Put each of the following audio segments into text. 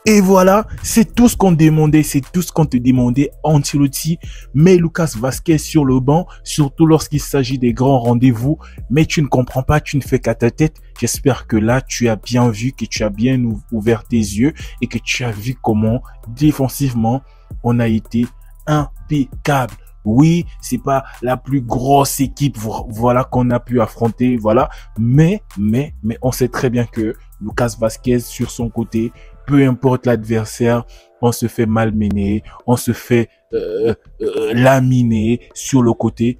Et voilà, c'est tout ce qu'on demandait, c'est tout ce qu'on te demandait. Ancelotti met Lucas Vazquez sur le banc, surtout lorsqu'il s'agit des grands rendez-vous. Mais tu ne comprends pas, tu ne fais qu'à ta tête. J'espère que là, tu as bien vu, que tu as bien ouvert tes yeux et que tu as vu comment, défensivement, on a été impeccable. Oui, c'est pas la plus grosse équipe, voilà, qu'on a pu affronter, voilà. Mais on sait très bien que Lucas Vazquez, sur son côté, peu importe l'adversaire, on se fait malmener, on se fait laminer sur le côté.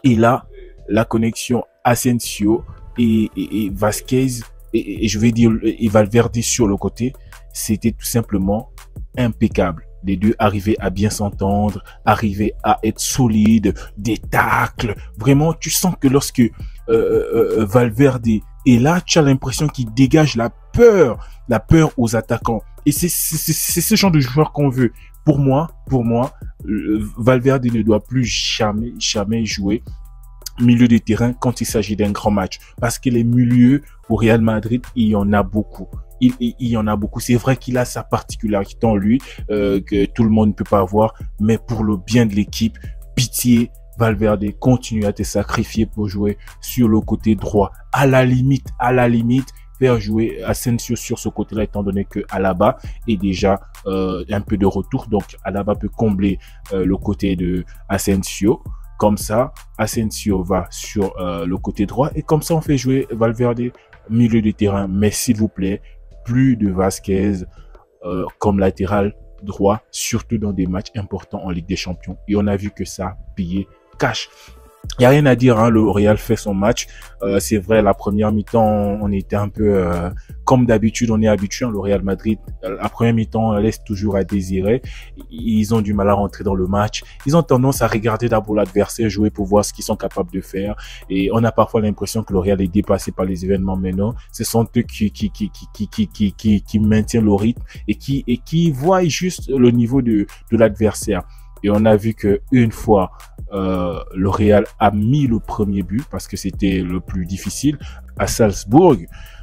Et là, la connexion Asensio et Vazquez, et je vais dire, et Valverde sur le côté, c'était tout simplement impeccable. Les deux arrivaient à bien s'entendre, arrivaient à être solides, des tacles. Vraiment, tu sens que lorsque Valverde est là, tu as l'impression qu'il dégage la peur aux attaquants. Et c'est ce genre de joueur qu'on veut. Pour moi, Valverde ne doit plus jamais jouer milieu de terrain quand il s'agit d'un grand match. Parce que les milieux au Real Madrid, il y en a beaucoup. Il y en a beaucoup. C'est vrai qu'il a sa particularité en lui, que tout le monde ne peut pas avoir. Mais pour le bien de l'équipe, pitié, Valverde, continue à te sacrifier pour jouer sur le côté droit. À la limite, faire jouer Asensio sur ce côté-là, étant donné que Alaba est déjà un peu de retour. Donc, Alaba peut combler le côté de Asensio. Comme ça, Asensio va sur le côté droit. Et comme ça, on fait jouer Valverde milieu de terrain. Mais s'il vous plaît, plus de Vazquez comme latéral droit, surtout dans des matchs importants en Ligue des Champions. Et on a vu que ça a payé cash. Il n'y a rien à dire, hein, le Real fait son match. C'est vrai, la première mi-temps, on était un peu comme d'habitude, on est habitué. Le Real Madrid, la première mi-temps laisse toujours à désirer. Ils ont du mal à rentrer dans le match. Ils ont tendance à regarder d'abord l'adversaire jouer pour voir ce qu'ils sont capables de faire. Et on a parfois l'impression que le Real est dépassé par les événements. Mais non, ce sont eux qui maintiennent le rythme et qui voient juste le niveau de l'adversaire. Et on a vu que une fois le Real a mis le premier but, parce que c'était le plus difficile, à Salzbourg,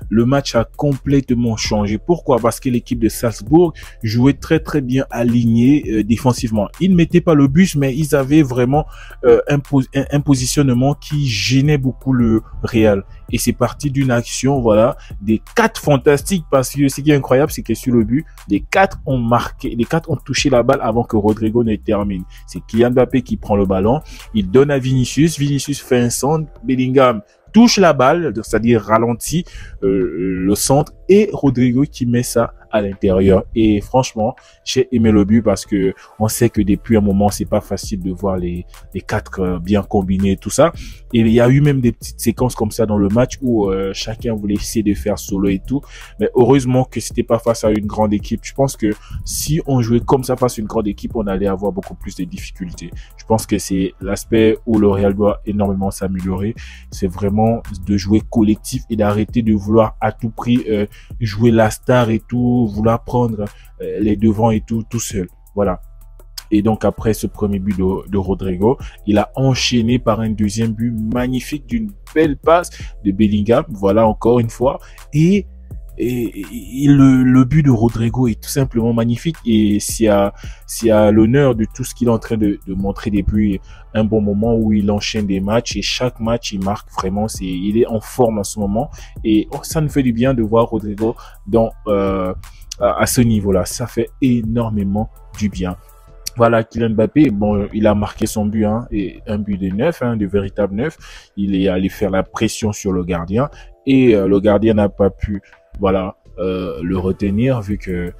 le match a complètement changé. Pourquoi? Parce que l'équipe de Salzbourg jouait très bien alignée défensivement. Ils ne mettaient pas le but, mais ils avaient vraiment un positionnement qui gênait beaucoup le Real. Et c'est parti d'une action, voilà, des 4 fantastiques, parce que ce qui est incroyable, c'est que sur le but, les 4 ont marqué, les 4 ont touché la balle avant que Rodrigo ne termine. C'est Kylian Mbappé qui prend le ballon, il donne à Vinicius fait un centre, Bellingham touche la balle, c'est-à-dire ralentit le centre, et Rodrigo qui met ça à l'intérieur. Et franchement, j'ai aimé le but parce que on sait que depuis un moment, c'est pas facile de voir les 4 bien combinés, tout ça. Et il y a eu même des petites séquences comme ça dans le match où chacun voulait essayer de faire solo et tout. Mais heureusement que c'était pas face à une grande équipe. Je pense que si on jouait comme ça face à une grande équipe, on allait avoir beaucoup plus de difficultés. Je pense que c'est l'aspect où le Real doit énormément s'améliorer. C'est vraiment de jouer collectif et d'arrêter de vouloir à tout prix jouer la star et tout, vouloir prendre les devants et tout seul. Voilà. Et donc après ce premier but de Rodrigo, il a enchaîné par un deuxième but magnifique d'une belle passe de Bellingham. Voilà, encore une fois. Et le but de Rodrigo est tout simplement magnifique, et c'est à l'honneur de tout ce qu'il est en train de montrer depuis un bon moment, où il enchaîne des matchs, et chaque match il marque vraiment. Il est en forme en ce moment, et ça nous fait du bien de voir Rodrigo à ce niveau-là. Ça fait énormément du bien. Voilà, Kylian Mbappé, bon, il a marqué son but, hein, et un but de neuf, hein, de véritable neuf. Il est allé faire la pression sur le gardien, et le gardien n'a pas pu, voilà, le retenir, vu que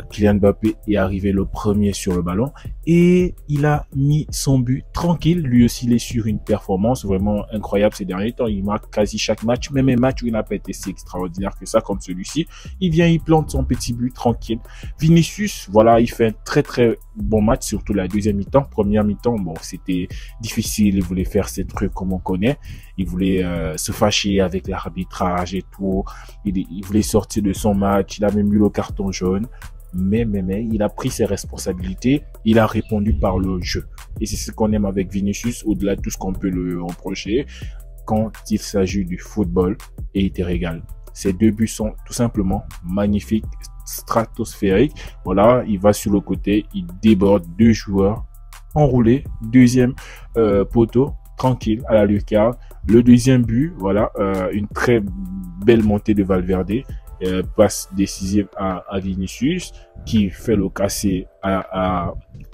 Kylian Mbappé est arrivé le premier sur le ballon, et il a mis son but tranquille. Lui aussi, il est sur une performance vraiment incroyable ces derniers temps. Il marque quasi chaque match, même un match où il n'a pas été si extraordinaire que ça, comme celui-ci. Il vient, il plante son petit but tranquille. Vinicius, voilà, il fait un très bon match, surtout la deuxième mi-temps. Première mi-temps, bon, c'était difficile. Il voulait faire ses trucs comme on connaît. Il voulait se fâcher avec l'arbitrage et tout. Il voulait sortir de son match. Il a même eu le carton jaune. Mais il a pris ses responsabilités. Il a répondu par le jeu. Et c'est ce qu'on aime avec Vinicius, au-delà de tout ce qu'on peut le reprocher. Quand il s'agit du football, et il te régale. Ces 2 buts sont tout simplement magnifiques. stratosphérique. Voilà, il va sur le côté, il déborde 2 joueurs enroulés, deuxième poteau, tranquille à la lucarne. Le deuxième but, voilà, une très belle montée de Valverde, passe décisive à Vinicius qui fait le casser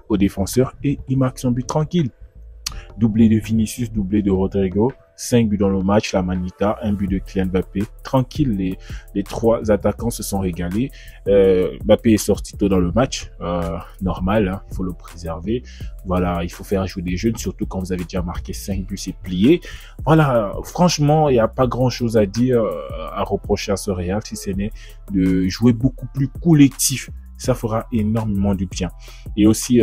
au défenseur et il marque son but tranquille. Doublé de Vinicius, doublé de Rodrigo, 5 buts dans le match, la Manita, un but de Kylian Mbappé. Tranquille, les 3 attaquants se sont régalés. Mbappé est sorti tôt dans le match, normal, hein, il faut le préserver. Voilà, il faut faire jouer des jeunes, surtout quand vous avez déjà marqué 5 buts, c'est plié. Voilà, franchement, il n'y a pas grand chose à dire, à reprocher à ce Real, si ce n'est de jouer beaucoup plus collectif. Ça fera énormément du bien. Et aussi,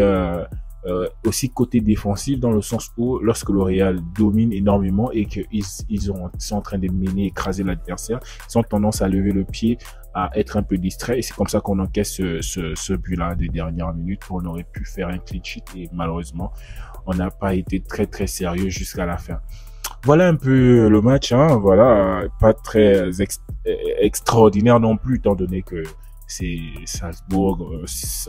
côté défensif, dans le sens où lorsque le Real domine énormément et qu'ils sont en train de mener, écraser l'adversaire, ils ont tendance à lever le pied, à être un peu distrait, et c'est comme ça qu'on encaisse ce but-là de dernière minute. On aurait pu faire un clean sheet et malheureusement on n'a pas été très sérieux jusqu'à la fin. Voilà un peu le match, hein. Voilà, pas très extraordinaire non plus, étant donné que c'est Salzbourg,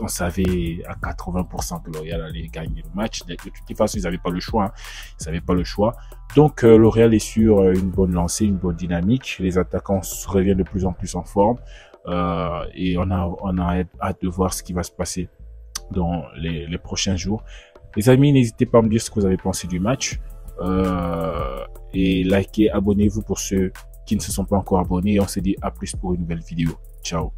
on savait à 80% que le Real allait gagner le match. De toute façon, ils n'avaient pas le choix. Hein. Ils n'avaient pas le choix. Donc, le Real est sur une bonne lancée, une bonne dynamique. Les attaquants reviennent de plus en plus en forme. Et on a hâte de voir ce qui va se passer dans les prochains jours. Les amis, n'hésitez pas à me dire ce que vous avez pensé du match. Et likez, abonnez-vous pour ceux qui ne se sont pas encore abonnés. Et on se dit à plus pour une nouvelle vidéo. Ciao.